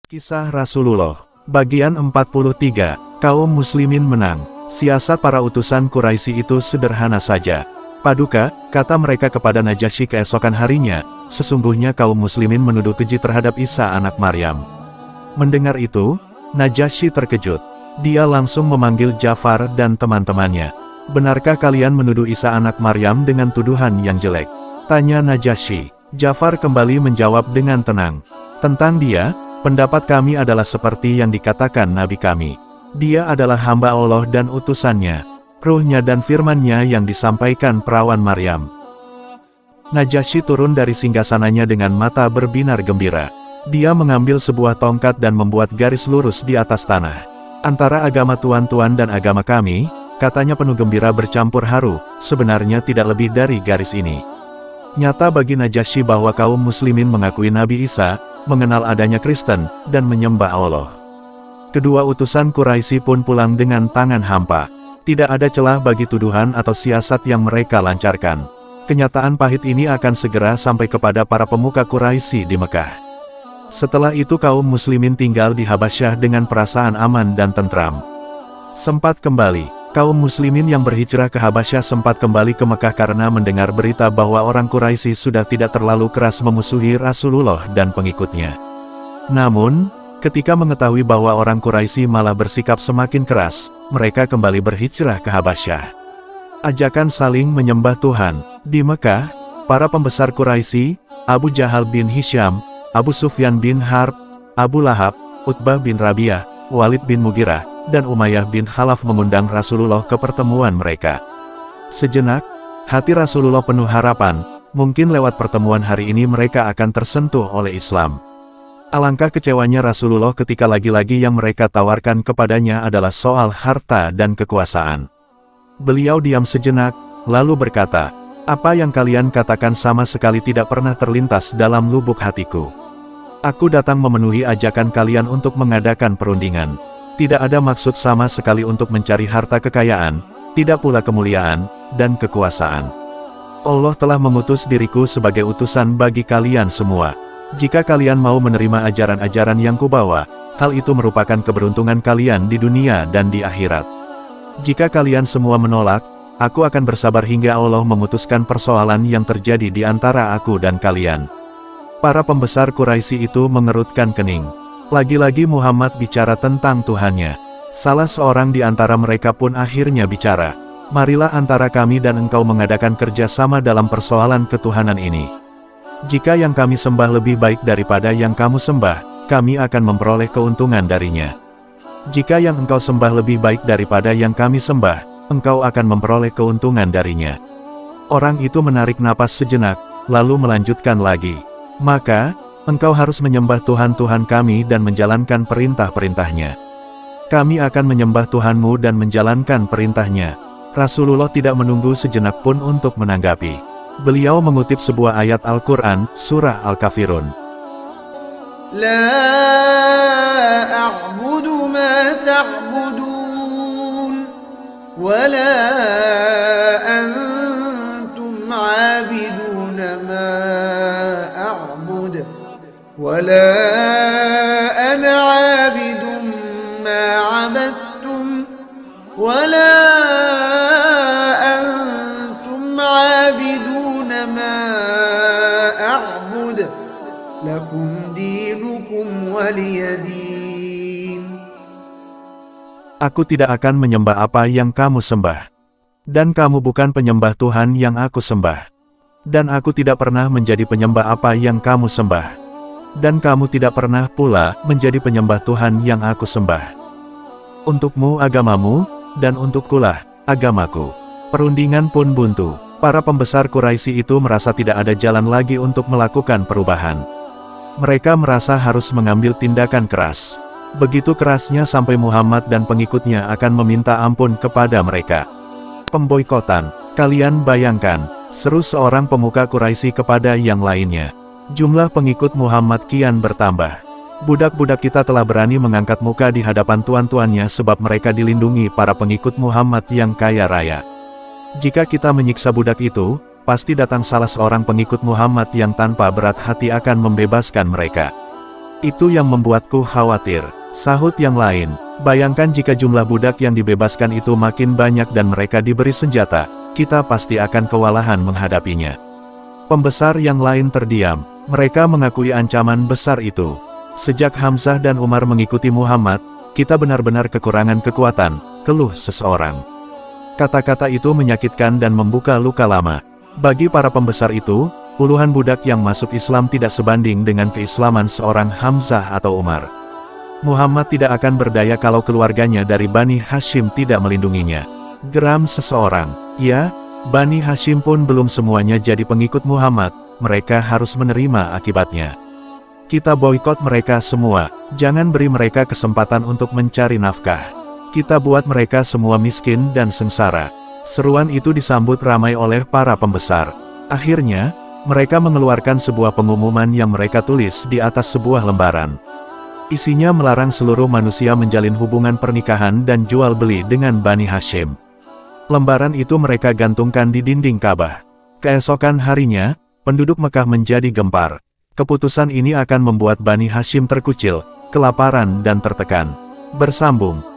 Kisah Rasulullah, bagian 43, kaum muslimin menang. Siasat para utusan Quraisy itu sederhana saja. Paduka, kata mereka kepada Najasyi keesokan harinya, sesungguhnya kaum muslimin menuduh keji terhadap Isa anak Maryam. Mendengar itu, Najasyi terkejut. Dia langsung memanggil Ja'far dan teman-temannya. Benarkah kalian menuduh Isa anak Maryam dengan tuduhan yang jelek? Tanya Najasyi. Ja'far kembali menjawab dengan tenang. Tentang dia, pendapat kami adalah seperti yang dikatakan Nabi kami. Dia adalah hamba Allah dan utusannya. Ruhnya dan firman-Nya yang disampaikan perawan Maryam. Najasyi turun dari singgasananya dengan mata berbinar gembira. Dia mengambil sebuah tongkat dan membuat garis lurus di atas tanah. Antara agama tuan-tuan dan agama kami, katanya penuh gembira bercampur haru, sebenarnya tidak lebih dari garis ini. Nyata bagi Najasyi bahwa kaum muslimin mengakui Nabi Isa, mengenal adanya Kristen, dan menyembah Allah. Kedua utusan Quraisy pun pulang dengan tangan hampa. Tidak ada celah bagi tuduhan atau siasat yang mereka lancarkan. Kenyataan pahit ini akan segera sampai kepada para pemuka Quraisy di Mekah. Setelah itu kaum muslimin tinggal di Habasyah dengan perasaan aman dan tentram. Sempat kembali, kaum muslimin yang berhijrah ke Habasyah sempat kembali ke Mekah karena mendengar berita bahwa orang Quraisy sudah tidak terlalu keras memusuhi Rasulullah dan pengikutnya. Namun, ketika mengetahui bahwa orang Quraisy malah bersikap semakin keras, mereka kembali berhijrah ke Habasyah. Ajakan saling menyembah Tuhan. Di Mekah, para pembesar Quraisy, Abu Jahal bin Hisham, Abu Sufyan bin Harb, Abu Lahab, Utbah bin Rabi'ah, Walid bin Mughirah, dan Umayyah bin Khalaf mengundang Rasulullah ke pertemuan mereka. Sejenak, hati Rasulullah penuh harapan, mungkin lewat pertemuan hari ini mereka akan tersentuh oleh Islam. Alangkah kecewanya Rasulullah ketika lagi-lagi yang mereka tawarkan kepadanya adalah soal harta dan kekuasaan. Beliau diam sejenak, lalu berkata, "Apa yang kalian katakan sama sekali tidak pernah terlintas dalam lubuk hatiku. Aku datang memenuhi ajakan kalian untuk mengadakan perundingan. Tidak ada maksud sama sekali untuk mencari harta kekayaan, tidak pula kemuliaan, dan kekuasaan. Allah telah mengutus diriku sebagai utusan bagi kalian semua. Jika kalian mau menerima ajaran-ajaran yang kubawa, hal itu merupakan keberuntungan kalian di dunia dan di akhirat. Jika kalian semua menolak, aku akan bersabar hingga Allah memutuskan persoalan yang terjadi di antara aku dan kalian." Para pembesar Quraisy itu mengerutkan kening. Lagi-lagi Muhammad bicara tentang Tuhannya. Salah seorang di antara mereka pun akhirnya bicara, "Marilah antara kami dan engkau mengadakan kerjasama dalam persoalan ketuhanan ini. Jika yang kami sembah lebih baik daripada yang kamu sembah, kami akan memperoleh keuntungan darinya. Jika yang engkau sembah lebih baik daripada yang kami sembah, engkau akan memperoleh keuntungan darinya." Orang itu menarik napas sejenak, lalu melanjutkan lagi, "Maka, engkau harus menyembah Tuhan-Tuhan kami dan menjalankan perintah-perintahnya. Kami akan menyembah Tuhanmu dan menjalankan perintahnya." Rasulullah tidak menunggu sejenak pun untuk menanggapi. Beliau mengutip sebuah ayat Al-Quran, surah Al-Kafirun. "La a'budu ma ta'budun, wa la antum 'abiduna ma a'bud, wa la ana 'abidun ma 'abadtum, wa la antum 'abiduna ma a'bud, lakum dinukum waliyadin." Aku tidak akan menyembah apa yang kamu sembah. Dan kamu bukan penyembah Tuhan yang aku sembah. Dan aku tidak pernah menjadi penyembah apa yang kamu sembah. Dan kamu tidak pernah pula menjadi penyembah Tuhan yang aku sembah. Untukmu agamamu, dan untukkulah agamaku. Perundingan pun buntu. Para pembesar Quraisy itu merasa tidak ada jalan lagi untuk melakukan perubahan. Mereka merasa harus mengambil tindakan keras. Begitu kerasnya sampai Muhammad dan pengikutnya akan meminta ampun kepada mereka. "Pemboikotan, kalian bayangkan," seru seorang pemuka Quraisy kepada yang lainnya. "Jumlah pengikut Muhammad kian bertambah. Budak-budak kita telah berani mengangkat muka di hadapan tuan-tuannya sebab mereka dilindungi para pengikut Muhammad yang kaya raya. Jika kita menyiksa budak itu, pasti datang salah seorang pengikut Muhammad yang tanpa berat hati akan membebaskan mereka. Itu yang membuatku khawatir, sahut yang lain. Bayangkan jika jumlah budak yang dibebaskan itu makin banyak dan mereka diberi senjata, kita pasti akan kewalahan menghadapinya. Pembesar yang lain terdiam, mereka mengakui ancaman besar itu. Sejak Hamzah dan Umar mengikuti Muhammad, kita benar-benar kekurangan kekuatan, keluh seseorang. Kata-kata itu menyakitkan dan membuka luka lama. Bagi para pembesar itu, puluhan budak yang masuk Islam tidak sebanding dengan keislaman seorang Hamzah atau Umar. Muhammad tidak akan berdaya kalau keluarganya dari Bani Hashim tidak melindunginya. Geram seseorang. Ya, Bani Hashim pun belum semuanya jadi pengikut Muhammad, mereka harus menerima akibatnya. Kita boikot mereka semua, jangan beri mereka kesempatan untuk mencari nafkah. Kita buat mereka semua miskin dan sengsara. Seruan itu disambut ramai oleh para pembesar. Akhirnya, mereka mengeluarkan sebuah pengumuman yang mereka tulis di atas sebuah lembaran. Isinya melarang seluruh manusia menjalin hubungan pernikahan dan jual beli dengan Bani Hashim. Lembaran itu mereka gantungkan di dinding Ka'bah. Keesokan harinya, penduduk Mekah menjadi gempar. Keputusan ini akan membuat Bani Hashim terkucil, kelaparan dan tertekan. Bersambung.